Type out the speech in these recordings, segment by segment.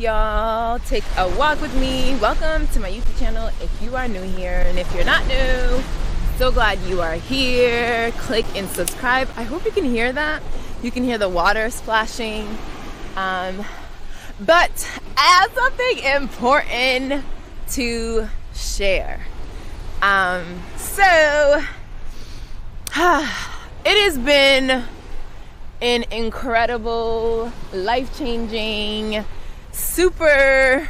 y'all. Take a walk with me. Welcome to my YouTube channel if you are new here, and if you're not new, so glad you are here. Click and subscribe. I hope you can hear that. You can hear the water splashing. But I have something important to share. It has been an incredible, life-changing, super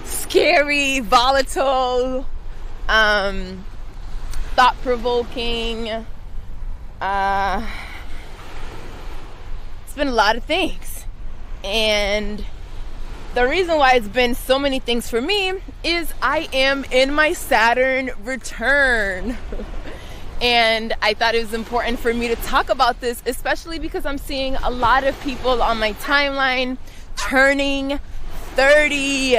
scary, volatile, thought-provoking, it's been a lot of things. And the reason why it's been so many things for me is I am in my Saturn return. And I thought it was important for me to talk about this, especially because I'm seeing a lot of people on my timeline turning 30,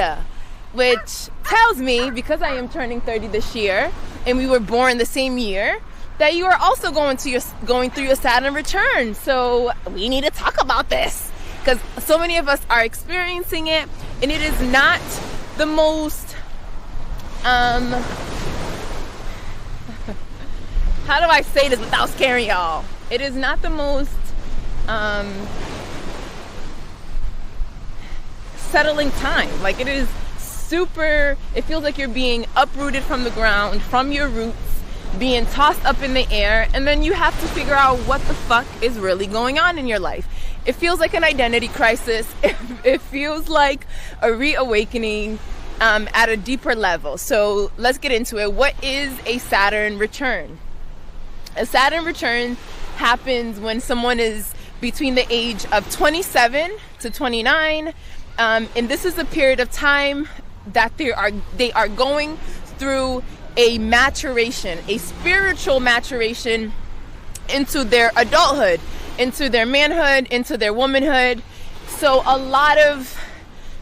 which tells me, because I am turning 30 this year, and we were born the same year, that you are also going through your Saturn return. So we need to talk about this, because so many of us are experiencing it, and it is not the most how do I say this without scaring y'all? It is not the most settling time. Like, it is super, it feels like you're being uprooted from the ground, from your roots, being tossed up in the air, and then you have to figure out what the fuck is really going on in your life. It feels like an identity crisis. It feels like a reawakening at a deeper level. So let's get into it. What is a Saturn return? A Saturn return happens when someone is between the age of 27 to 29, and this is a period of time that they are going through a maturation, a spiritual maturation into their adulthood, into their manhood, into their womanhood. So a lot of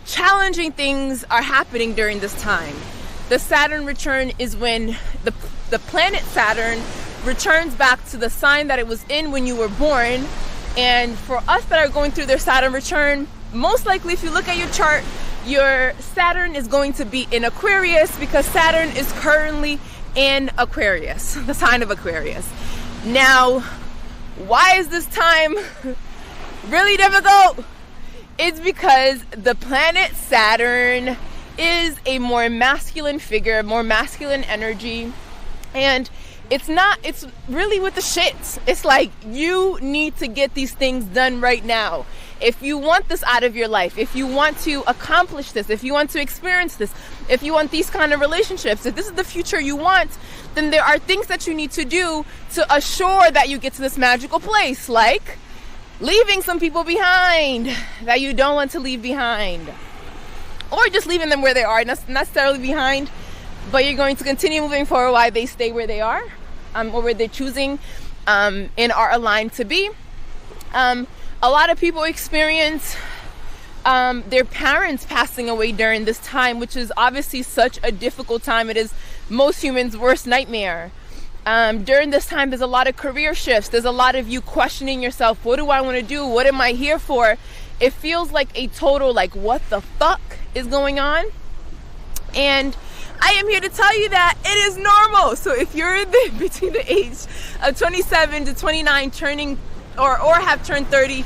challenging things are happening during this time. The Saturn return is when the planet Saturn returns back to the sign that it was in when you were born. And for us that are going through their Saturn return, most likely if you look at your chart, your Saturn is going to be in Aquarius, because Saturn is currently in Aquarius, the sign of Aquarius. Now, why is this time really difficult? It's because the planet Saturn is a more masculine figure, more masculine energy, and it's really with the shits. It's like, you need to get these things done right now. If you want this out of your life, if you want to accomplish this, if you want to experience this, if you want these kind of relationships, if this is the future you want, then there are things that you need to do to assure that you get to this magical place, like leaving some people behind that you don't want to leave behind, or just leaving them where they are, not necessarily behind, but you're going to continue moving forward while they stay where they are, or where they're choosing and are aligned to be. A lot of people experience their parents passing away during this time, which is obviously such a difficult time. It is most humans' worst nightmare. During this time, there's a lot of career shifts. There's a lot of you questioning yourself. What do I want to do? What am I here for? It feels like a total, like, what the fuck is going on? And I am here to tell you that it is normal. So if you're between the age of 27 to 29, turning or have turned 30,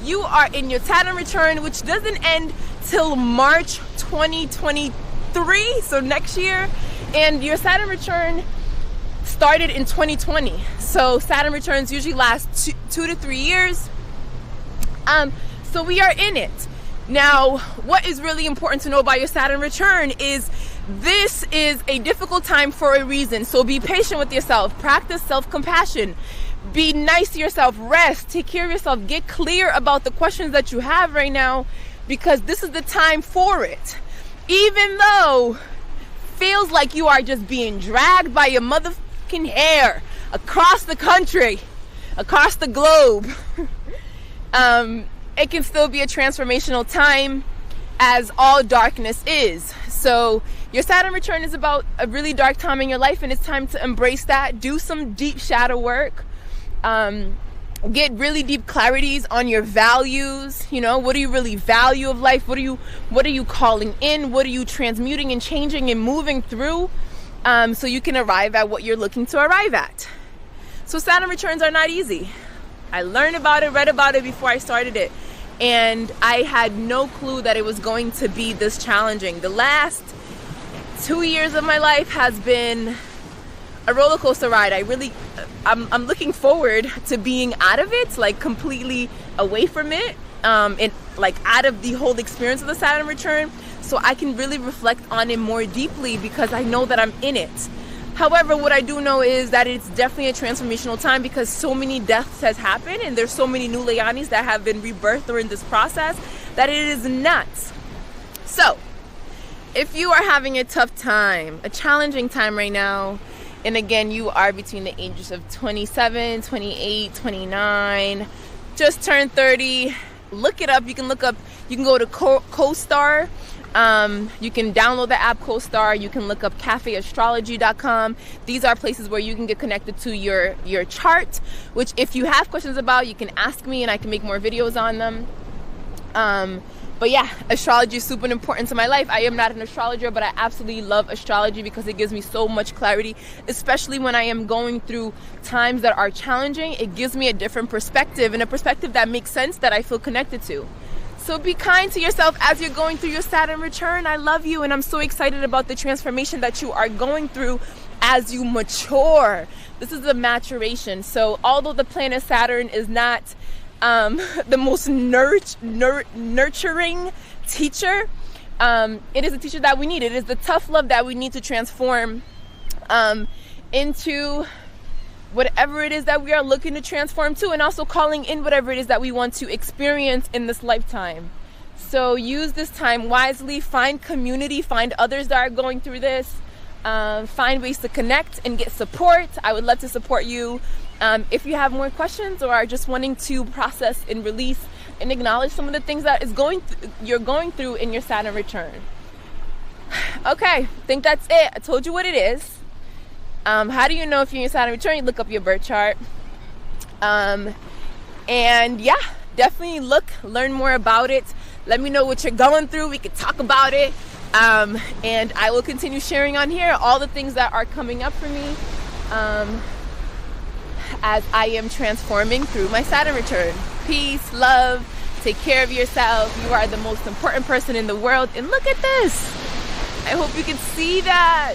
you are in your Saturn return, which doesn't end till March 2023, so next year. And your Saturn return started in 2020. So Saturn returns usually last 2 to 3 years. So we are in it. Now, what is really important to know about your Saturn return is this is a difficult time for a reason. So be patient with yourself. Practice self-compassion. Be nice to yourself. Rest. Take care of yourself. Get clear about the questions that you have right now, because this is the time for it. Even though it feels like you are just being dragged by your motherfucking hair across the country, across the globe, it can still be a transformational time, as all darkness is. So your Saturn return is about a really dark time in your life, and it's time to embrace that. Do some deep shadow work. get really deep clarities on your values. You know, what do you really value of life? What are you calling in? What are you transmuting and changing and moving through, so you can arrive at what you're looking to arrive at. So Saturn returns are not easy. I learned about it, read about it before I started it, and I had no clue that it was going to be this challenging. The last 2 years of my life has been a roller coaster ride. I'm looking forward to being out of it, like completely away from it, and like out of the whole experience of the Saturn return, so I can really reflect on it more deeply because I know that I'm in it. However, what I do know is that it's definitely a transformational time because so many deaths has happened and there's so many new Leonis that have been rebirthed during this process that it is nuts. So, if you are having a tough time, a challenging time right now, and again, you are between the ages of 27, 28, 29, just turned 30, look it up. You can go to CoStar. You can download the app CoStar. You can look up cafeastrology.com. These are places where you can get connected to your chart, which if you have questions about, you can ask me and I can make more videos on them. But yeah, astrology is super important to my life. I am not an astrologer, but I absolutely love astrology because it gives me so much clarity, especially when I am going through times that are challenging. It gives me a different perspective, and a perspective that makes sense, that I feel connected to. So be kind to yourself as you're going through your Saturn return. I love you, and I'm so excited about the transformation that you are going through as you mature. This is the maturation. So although the planet Saturn is not the most nurturing teacher, it is a teacher that we need. It is the tough love that we need to transform into whatever it is that we are looking to transform to, and also calling in whatever it is that we want to experience in this lifetime. So use this time wisely, find community, find others that are going through this, find ways to connect and get support. I would love to support you. If you have more questions or are just wanting to process and release and acknowledge some of the things that you're going through in your Saturn return. Okay, I think that's it. I told you what it is. How do you know if you're in your Saturn return? You look up your birth chart. And yeah, definitely learn more about it. Let me know what you're going through. We could talk about it. And I will continue sharing on here all the things that are coming up for me as I am transforming through my Saturn return. Peace, love, take care of yourself. You are the most important person in the world. And look at this. I hope you can see that.